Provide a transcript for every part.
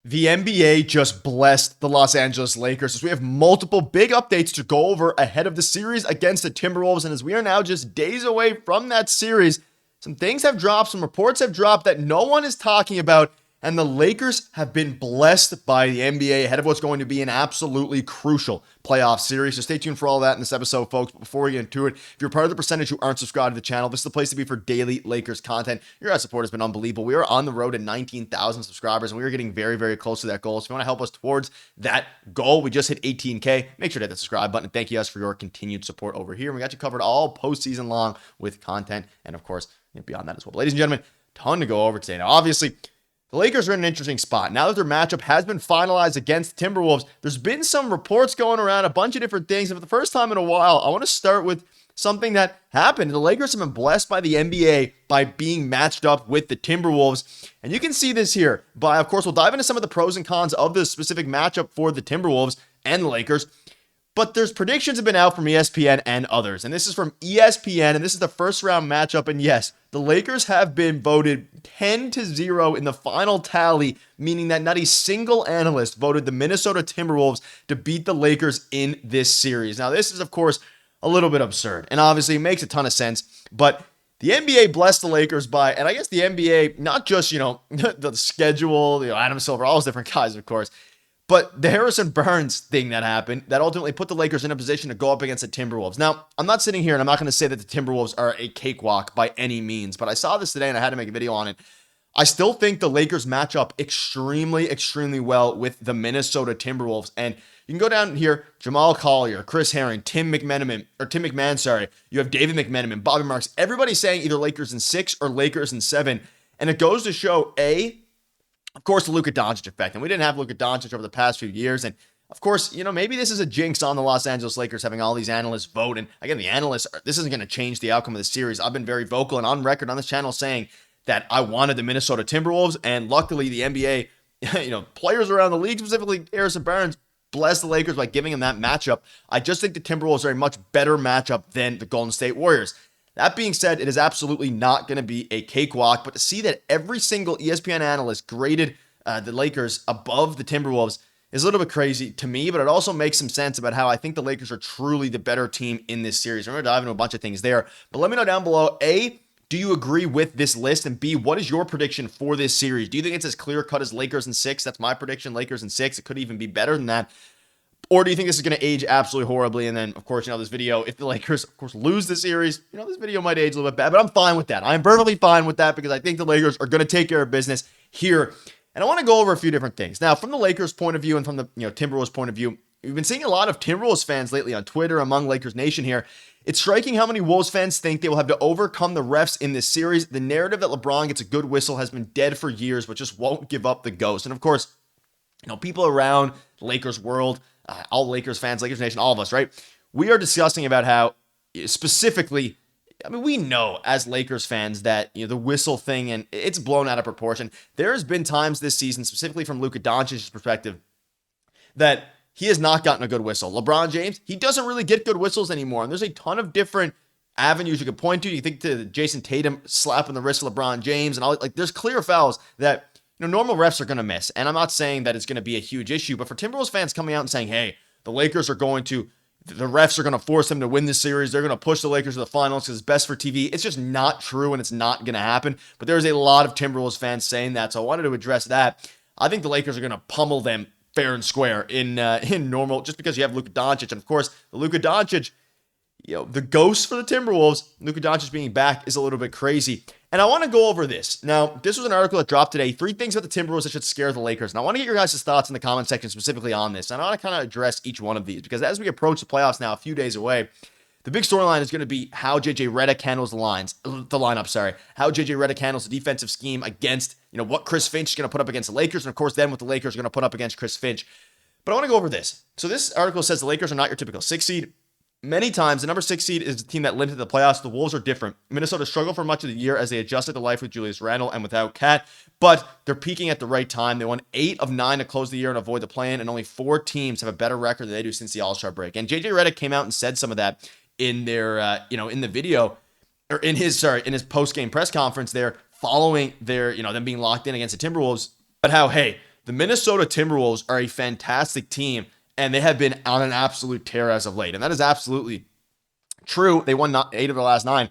The NBA just blessed the Los Angeles Lakers as we have multiple big updates to go over ahead of the series against the Timberwolves. And as we are now just days away from that series, some things have dropped, some reports have dropped that no one is talking about. And the Lakers have been blessed by the NBA ahead of what's going to be an absolutely crucial playoff series. So stay tuned for all that in this episode, folks. But before we get into it, if you're part of the percentage who aren't subscribed to the channel, this is the place to be for daily Lakers content. Your guys' support has been unbelievable. We are on the road to 19,000 subscribers, and we are getting very, very close to that goal. So if you want to help us towards that goal, we just hit 18K. Make sure to hit the subscribe button. And thank you guys for your continued support over here. And we got you covered all postseason long with content, and of course, beyond that as well. But ladies and gentlemen, ton to go over today. Now, obviously, the Lakers are in an interesting spot. Now that their matchup has been finalized against the Timberwolves, there's been some reports going around, a bunch of different things. And for the first time in a while, I want to start with something that happened. The Lakers have been blessed by the NBA by being matched up with the Timberwolves. And you can see this here. Of course, we'll dive into some of the pros and cons of this specific matchup for the Timberwolves and the Lakers. But there's predictions have been out from ESPN and others. And this is from ESPN, and this is the first round matchup. And yes, the Lakers have been voted 10-0 in the final tally, meaning that not a single analyst voted the Minnesota Timberwolves to beat the Lakers in this series. Now, this is, of course, a little bit absurd, and obviously it makes a ton of sense. But the NBA blessed the Lakers by, and I guess the NBA, not just, the schedule, Adam Silver, all those different guys, of course, but the Harrison Barnes thing that happened that ultimately put the Lakers in a position to go up against the Timberwolves. Now, I'm not sitting here and I'm not going to say that the Timberwolves are a cakewalk by any means, but I saw this today and I had to make a video on it. I still think the Lakers match up extremely, extremely well with the Minnesota Timberwolves. And you can go down here, Jamal Collier, Chris Herring, Tim McMahon. You have David McMenamin, Bobby Marks. Everybody's saying either Lakers in 6 or Lakers in 7. And it goes to show, of course, the Luka Doncic effect. And we didn't have Luka Doncic over the past few years. And of course, maybe this is a jinx on the Los Angeles Lakers having all these analysts vote. And again, the analysts, this isn't going to change the outcome of the series. I've been very vocal and on record on this channel saying that I wanted the Minnesota Timberwolves. And luckily, the NBA, players around the league, specifically Harrison Barnes, blessed the Lakers by giving him that matchup. I just think the Timberwolves are a much better matchup than the Golden State Warriors. That being said, it is absolutely not going to be a cakewalk, but to see that every single ESPN analyst graded the Lakers above the Timberwolves is a little bit crazy to me, but it also makes some sense about how I think the Lakers are truly the better team in this series. We're going to dive into a bunch of things there, but let me know down below, A, do you agree with this list? And B, what is your prediction for this series? Do you think it's as clear-cut as Lakers in 6? That's my prediction, Lakers in 6. It could even be better than that. Or do you think this is going to age absolutely horribly? And then, of course, this video, if the Lakers, of course, lose the series, this video might age a little bit bad, but I'm fine with that. I'm perfectly fine with that because I think the Lakers are going to take care of business here. And I want to go over a few different things. Now, from the Lakers' point of view and from the Timberwolves' point of view, we've been seeing a lot of Timberwolves fans lately on Twitter among Lakers Nation here. It's striking how many Wolves fans think they will have to overcome the refs in this series. The narrative that LeBron gets a good whistle has been dead for years, but just won't give up the ghost. And of course, people around the Lakers world, all Lakers fans, Lakers Nation, all of us, right? We are discussing about how specifically, we know as Lakers fans that, the whistle thing, and it's blown out of proportion. There has been times this season, specifically from Luka Doncic's perspective, that he has not gotten a good whistle. LeBron James, he doesn't really get good whistles anymore. And there's a ton of different avenues you could point to. You think to Jason Tatum slapping the wrist of LeBron James and all, there's clear fouls that normal refs are going to miss. And I'm not saying that it's going to be a huge issue, but for Timberwolves fans coming out and saying, hey, the refs are going to force them to win this series. They're going to push the Lakers to the finals because it's best for TV. It's just not true, and it's not going to happen. But there's a lot of Timberwolves fans saying that, so I wanted to address that. I think the Lakers are going to pummel them fair and square in normal, just because you have Luka Doncic. And of course, the Luka Doncic, the ghost for the Timberwolves, Luka Doncic being back is a little bit crazy. And I want to go over this. Now, this was an article that dropped today. 3 things about the Timberwolves that should scare the Lakers. And I want to get your guys' thoughts in the comment section specifically on this. And I want to kind of address each one of these because as we approach the playoffs now, a few days away, the big storyline is going to be how JJ Redick handles the lineup. How JJ Redick handles the defensive scheme against, what Chris Finch is going to put up against the Lakers. And of course, then what the Lakers are going to put up against Chris Finch. But I want to go over this. So this article says the Lakers are not your typical 6 seed. Many times, the number 6 seed is the team that limped to the playoffs. The Wolves are different. Minnesota struggled for much of the year as they adjusted to life with Julius Randle and without Cat, but they're peaking at the right time. They won 8 of 9 to close the year and avoid the play-in, and only 4 teams have a better record than they do since the All-Star break. And JJ Redick came out and said some of that in their, in the video, or in his post-game press conference there, following their, them being locked in against the Timberwolves. But how, hey, the Minnesota Timberwolves are a fantastic team, and they have been on an absolute tear as of late. And that is absolutely true. They won 8 of their last 9.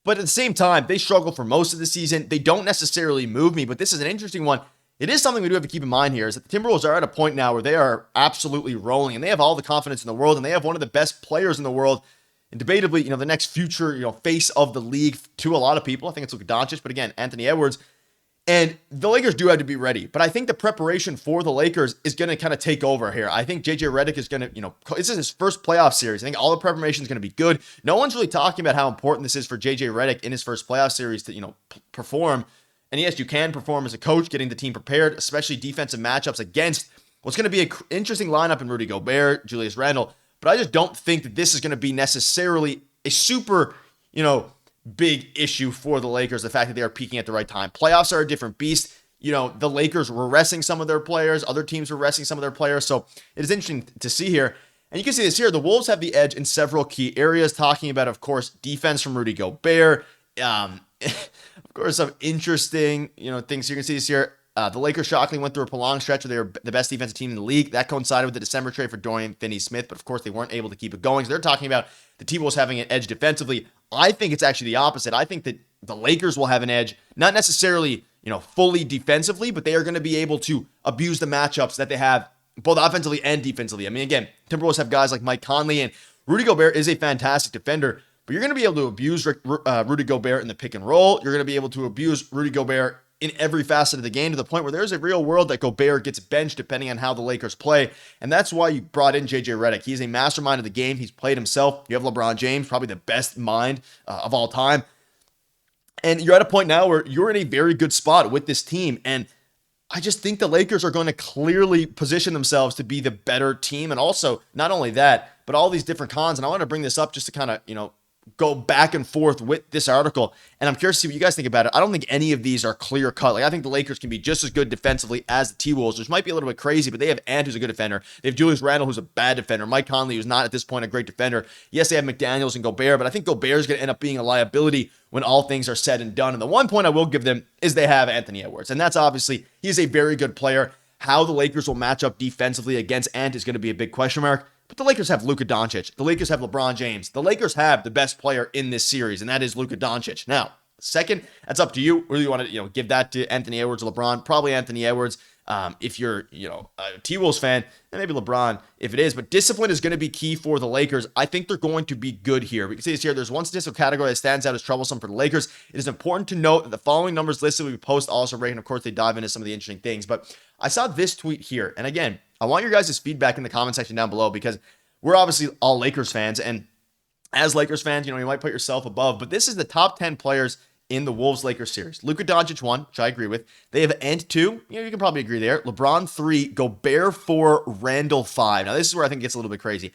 But at the same time, they struggle for most of the season. They don't necessarily move me, but this is an interesting one. It is something we do have to keep in mind here, is that the Timberwolves are at a point now where they are absolutely rolling, and they have all the confidence in the world, and they have one of the best players in the world, and debatably, the next future, face of the league to a lot of people. I think it's Luka Doncic, but again, Anthony Edwards. And the Lakers do have to be ready. But I think the preparation for the Lakers is going to kind of take over here. I think JJ Redick is going to, this is his first playoff series. I think all the preparation is going to be good. No one's really talking about how important this is for JJ Redick in his first playoff series to, perform. And yes, you can perform as a coach, getting the team prepared, especially defensive matchups against what's going to be an interesting lineup in Rudy Gobert, Julius Randle. But I just don't think that this is going to be necessarily a super, big issue for the Lakers, the fact that they are peaking at the right time. Playoffs are a different beast. The Lakers were resting some of their players. Other teams were resting some of their players. So it is interesting to see here. And you can see this here. The Wolves have the edge in several key areas, talking about, of course, defense from Rudy Gobert. Of course, some interesting, things. You can see this here. The Lakers shockingly went through a prolonged stretch where they were the best defensive team in the league. That coincided with the December trade for Dorian Finney-Smith, but of course they weren't able to keep it going. So they're talking about the T-Wolves having an edge defensively. I think it's actually the opposite. I think that the Lakers will have an edge, not necessarily, fully defensively, but they are going to be able to abuse the matchups that they have both offensively and defensively. I mean, again, Timberwolves have guys like Mike Conley, and Rudy Gobert is a fantastic defender, but you're going to be able to abuse Rudy Gobert in the pick and roll. You're going to be able to abuse Rudy Gobert in every facet of the game, to the point where there's a real world that Gobert gets benched depending on how the Lakers play. And that's why you brought in JJ Redick. He's a mastermind of the game. He's played himself. You have LeBron James, probably the best mind of all time. And you're at a point now where you're in a very good spot with this team. And I just think the Lakers are going to clearly position themselves to be the better team. And also, not only that, but all these different cons. And I want to bring this up just to kind of, go back and forth with this article. And I'm curious to see what you guys think about it. I don't think any of these are clear cut. I think the Lakers can be just as good defensively as the T-Wolves, which might be a little bit crazy, but they have Ant, who's a good defender. They have Julius Randle, who's a bad defender. Mike Conley, who's not at this point a great defender. Yes, they have McDaniels and Gobert, but I think Gobert is going to end up being a liability when all things are said and done. And the one point I will give them is they have Anthony Edwards. And that's obviously, he's a very good player. How the Lakers will match up defensively against Ant is going to be a big question mark. But the Lakers have Luka Doncic. The Lakers have LeBron James. The Lakers have the best player in this series, and that is Luka Doncic. Now, second, that's up to you. Whether you want to, give that to Anthony Edwards or LeBron. Probably Anthony Edwards. If you're, a T-Wolves fan, and maybe LeBron if it is. But discipline is going to be key for the Lakers. I think they're going to be good here. We can see this here. There's one statistical category that stands out as troublesome for the Lakers. It is important to note that the following numbers listed will be post All-Star break, and of course they dive into some of the interesting things. But I saw this tweet here, and again, I want your guys' feedback in the comment section down below, because we're obviously all Lakers fans, and as Lakers fans, you might put yourself above, but this is the top 10 players in the Wolves-Lakers series. Luka Doncic 1, which I agree with. They have Ant 2. You can probably agree there. LeBron 3, Gobert 4, Randle 5. Now, this is where I think it gets a little bit crazy.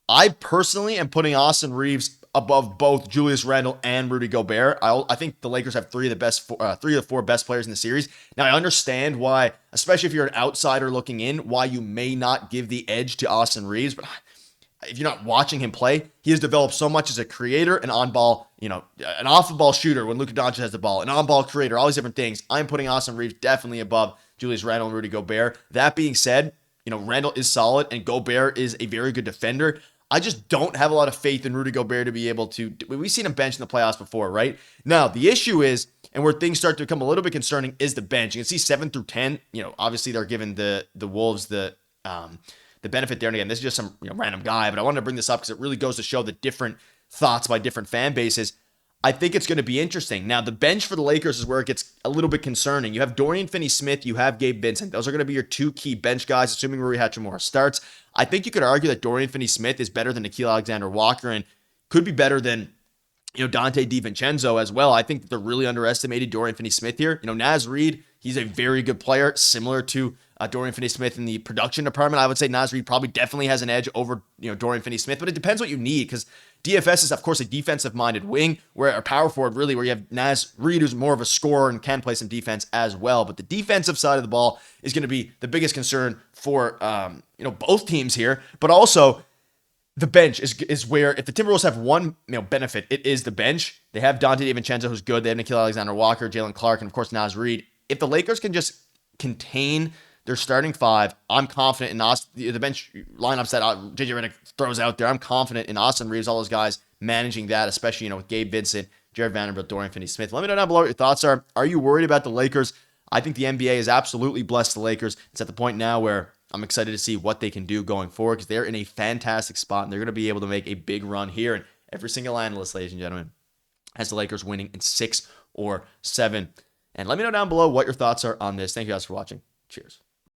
I personally am putting Austin Reaves above both Julius Randle and Rudy Gobert. I think the Lakers have three of the four best players in the series. Now, I understand why, especially if you're an outsider looking in, why you may not give the edge to Austin Reaves, but if you're not watching him play, he has developed so much as a creator, an on-ball, an off-the-ball shooter when Luka Doncic has the ball, an on-ball creator, all these different things. I'm putting Austin Reaves definitely above Julius Randle and Rudy Gobert. That being said, Randle is solid and Gobert is a very good defender. I just don't have a lot of faith in Rudy Gobert to be able to. We've seen him bench in the playoffs before, right? Now, the issue is, and where things start to become a little bit concerning, is the bench. You can see 7 through 10. Obviously they're giving the Wolves the benefit there. And again, this is just some random guy, but I wanted to bring this up because it really goes to show the different thoughts by different fan bases. I think it's going to be interesting. Now, the bench for the Lakers is where it gets a little bit concerning. You have Dorian Finney-Smith, you have Gabe Vincent. Those are going to be your two key bench guys, assuming Rui Hachimura starts. I think you could argue that Dorian Finney-Smith is better than Nickeil Alexander-Walker and could be better than Dante DiVincenzo as well. I think that they're really underestimated Dorian Finney-Smith here. Naz Reid, he's a very good player, similar to Dorian Finney-Smith in the production department. I would say Naz Reid probably definitely has an edge over Dorian Finney-Smith, but it depends what you need, because DFS is, of course, a defensive-minded wing, where a power forward, really, where you have Naz Reid, who's more of a scorer and can play some defense as well. But the defensive side of the ball is going to be the biggest concern for both teams here. But also, the bench is where, if the Timberwolves have one benefit, it is the bench. They have Dante DiVincenzo, who's good. They have Nickeil Alexander-Walker, Jalen Clark, and of course Naz Reid. If the Lakers can just contain Their starting five, I'm confident in the bench lineups that JJ Redick throws out there. I'm confident in Austin Reaves, all those guys managing that, especially, with Gabe Vincent, Jared Vanderbilt, Dorian Finney-Smith. Let me know down below what your thoughts are. Are you worried about the Lakers? I think the NBA has absolutely blessed the Lakers. It's at the point now where I'm excited to see what they can do going forward because they're in a fantastic spot and they're going to be able to make a big run here. And every single analyst, ladies and gentlemen, has the Lakers winning in 6 or 7. And let me know down below what your thoughts are on this. Thank you guys for watching. Cheers.